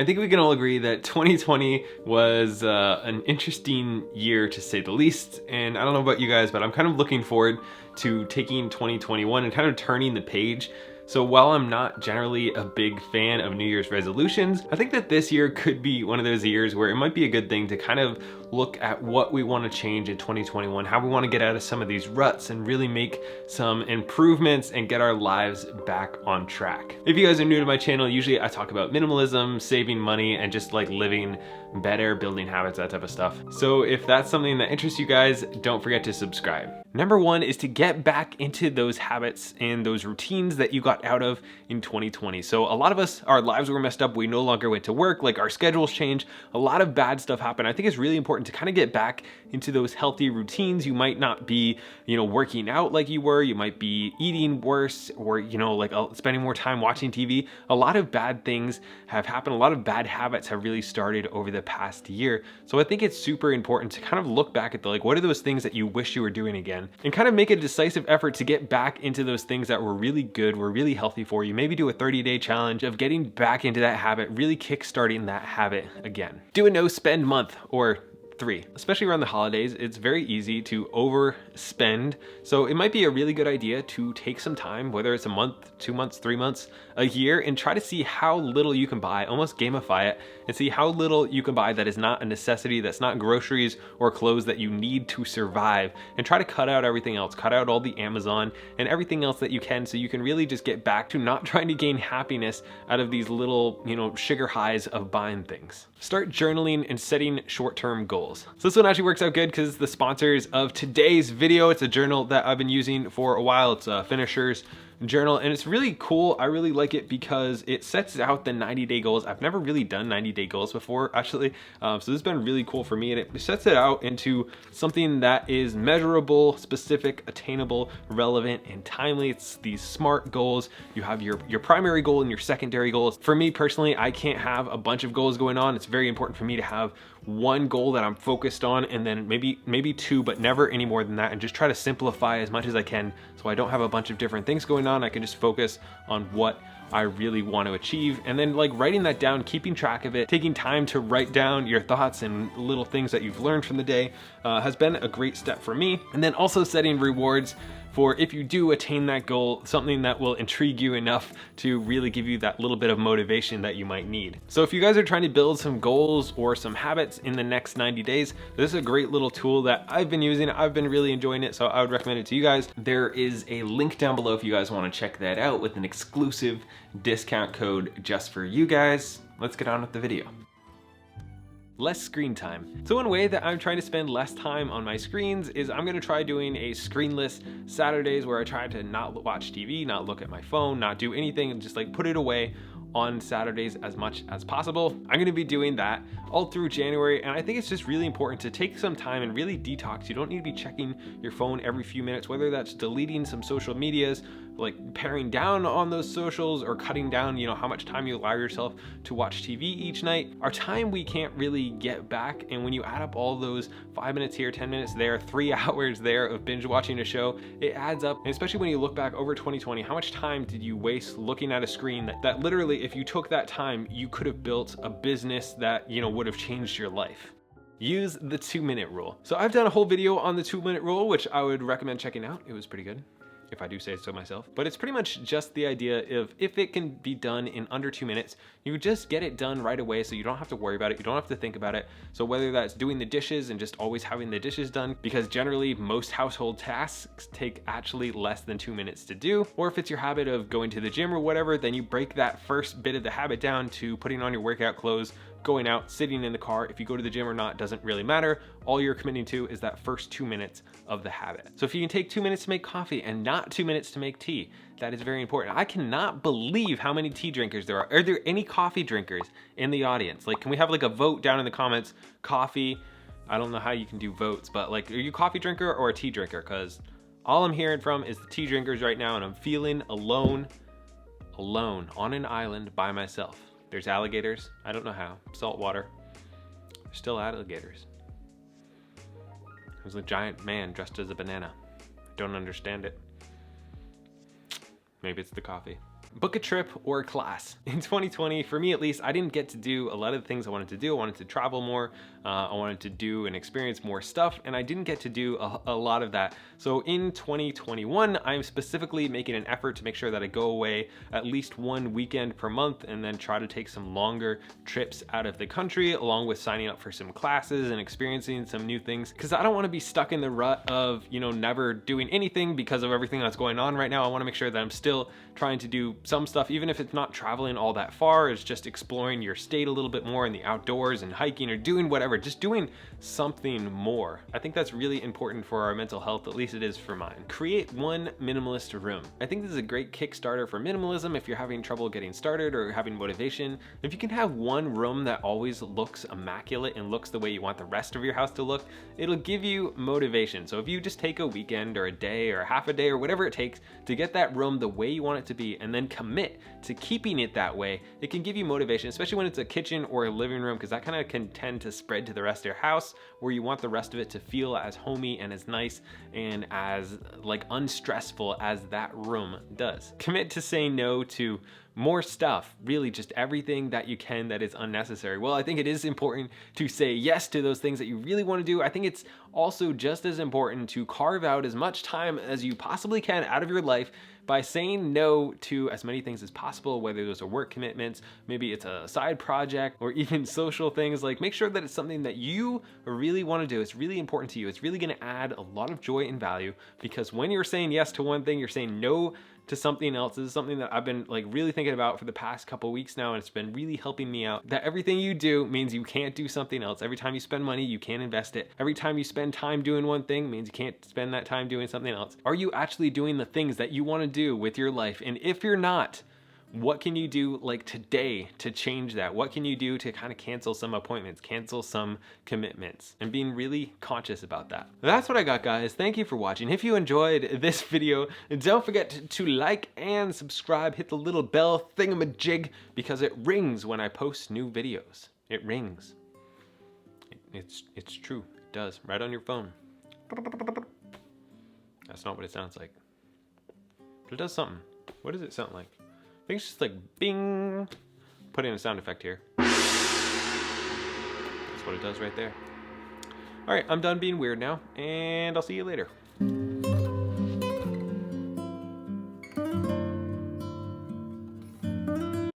I think we can all agree that 2020 was an interesting year to say the least. And I don't know about you guys, but I'm kind of looking forward to taking 2021 and kind of turning the page. So while I'm not generally a big fan of New Year's resolutions, I think that this year could be one of those years where it might be a good thing to kind of look at what we want to change in 2021, how we want to get out of some of these ruts and really make some improvements and get our lives back on track. If you guys are new to my channel, usually I talk about minimalism, saving money, and just like living better, building habits, that type of stuff. So if that's something that interests you guys, don't forget to subscribe. Number one is to get back into those habits and those routines that you got out of in 2020. So a lot of us, our lives were messed up. We no longer went to work, like our schedules changed. A lot of bad stuff happened. I think it's really important to kind of get back into those healthy routines. You might not be, working out like you were. You might be eating worse or, spending more time watching TV. A lot of bad things have happened. A lot of bad habits have really started over the past year. So I think it's super important to kind of look back at what are those things that you wish you were doing again, and kind of make a decisive effort to get back into those things that were really good, were really healthy for you. Maybe do a 30-day challenge of getting back into that habit, really kickstarting that habit again. Do a no spend month or 3, especially around the holidays. It's very easy to overspend. So it might be a really good idea to take some time, whether it's a month, 2 months, 3 months, a year, and try to see how little you can buy, almost gamify it, and see how little you can buy that is not a necessity, that's not groceries or clothes that you need to survive, and try to cut out everything else, cut out all the Amazon and everything else that you can, so you can really just get back to not trying to gain happiness out of these little, sugar highs of buying things. Start journaling and setting short-term goals. So this one actually works out good because the sponsors of today's video, it's a journal that I've been using for a while. It's a Finisher's journal, and it's really cool. I really like it because it sets out the 90-day goals. I've never really done 90-day goals before, actually. So this has been really cool for me, and it sets it out into something that is measurable, specific, attainable, relevant, and timely. It's these SMART goals. You have your primary goal and your secondary goals. For me personally, I can't have a bunch of goals going on. It's very important for me to have one goal that I'm focused on, and then maybe 2, but never any more than that, and just try to simplify as much as I can so I don't have a bunch of different things going on. I can just focus on what I really want to achieve, and then writing that down, keeping track of it, taking time to write down your thoughts and little things that you've learned from the day has been a great step for me. And then also setting rewards for if you do attain that goal, something that will intrigue you enough to really give you that little bit of motivation that you might need. So if you guys are trying to build some goals or some habits in the next 90 days, this is a great little tool that I've been using. I've been really enjoying it, so I would recommend it to you guys. There is a link down below if you guys want to check that out with an exclusive discount code just for you guys. Let's get on with the video. Less screen time. So one way that I'm trying to spend less time on my screens is I'm gonna try doing a screenless Saturdays where I try to not watch TV, not look at my phone, not do anything, and just put it away on Saturdays as much as possible. I'm gonna be doing that all through January, and I think it's just really important to take some time and really detox. You don't need to be checking your phone every few minutes, whether that's deleting some social medias, paring down on those socials, or cutting down, how much time you allow yourself to watch TV each night. Our time we can't really get back, and when you add up all those 5 minutes here, 10 minutes there, 3 hours there of binge watching a show, it adds up. And especially when you look back over 2020, how much time did you waste looking at a screen that literally, if you took that time, you could have built a business that, would have changed your life. Use the 2-minute rule. So I've done a whole video on the 2-minute rule, which I would recommend checking out. It was pretty good, if I do say so myself. But it's pretty much just the idea of if it can be done in under 2 minutes, you just get it done right away, so you don't have to worry about it, you don't have to think about it. So whether that's doing the dishes and just always having the dishes done, because generally most household tasks take actually less than 2 minutes to do, or if it's your habit of going to the gym or whatever, then you break that first bit of the habit down to putting on your workout clothes, going out, sitting in the car. If you go to the gym or not doesn't really matter. All you're committing to is that first 2 minutes of the habit. So if you can take 2 minutes to make coffee and not 2 minutes to make tea, that is very important. I cannot believe how many tea drinkers there are. Are there any coffee drinkers in the audience? Can we have a vote down in the comments? Coffee, I don't know how you can do votes, but are you a coffee drinker or a tea drinker? Because all I'm hearing from is the tea drinkers right now, and I'm feeling alone on an island by myself. There's alligators. I don't know how. Salt water. There's still alligators. There's a giant man dressed as a banana. I don't understand it. Maybe it's the coffee. Book a trip or a class. In 2020, for me at least, I didn't get to do a lot of the things I wanted to do. I wanted to travel more, I wanted to do and experience more stuff, and I didn't get to do a lot of that. So in 2021, I'm specifically making an effort to make sure that I go away at least one weekend per month and then try to take some longer trips out of the country, along with signing up for some classes and experiencing some new things. Because I don't want to be stuck in the rut of, you know, never doing anything because of everything that's going on right now. I want to make sure that I'm still trying to do some stuff, even if it's not traveling all that far. It's just exploring your state a little bit more in the outdoors and hiking or doing whatever, just doing something more. I think that's really important for our mental health, at least it is for mine. Create one minimalist room. I think this is a great Kickstarter for minimalism if you're having trouble getting started or having motivation. If you can have one room that always looks immaculate and looks the way you want the rest of your house to look, it'll give you motivation. So if you just take a weekend or a day or half a day or whatever it takes to get that room the way you want it to be and then commit to keeping it that way, it can give you motivation, especially when it's a kitchen or a living room, because that kind of can tend to spread to the rest of your house, where you want the rest of it to feel as homey and as nice and as like unstressful as that room does. Commit to say no to more stuff, really just everything that you can that is unnecessary. Well, I think it is important to say yes to those things that you really want to do. I think it's also just as important to carve out as much time as you possibly can out of your life by saying no to as many things as possible, whether those are work commitments, maybe it's a side project, or even social things. Like, make sure that it's something that you really want to do. It's really important to you. It's really going to add a lot of joy and value, because when you're saying yes to one thing, you're saying no to something else. This is something that I've been like really thinking about for the past couple weeks now, and it's been really helping me out. That everything you do means you can't do something else. Every time you spend money, you can't invest it. Every time you spend time doing one thing means you can't spend that time doing something else. Are you actually doing the things that you want to do with your life? And if you're not, what can you do like today to change that? What can you do to kind of cancel some appointments, cancel some commitments, and being really conscious about that? That's what I got, guys. Thank you for watching. If you enjoyed this video, don't forget to like and subscribe. Hit the little bell thingamajig, because it rings when I post new videos. It rings. It's true. It does. Right on your phone. That's not what it sounds like. But it does something. What does it sound like? I think it's just like bing. Put in a sound effect here. That's what it does right there. All right, I'm done being weird now, and I'll see you later.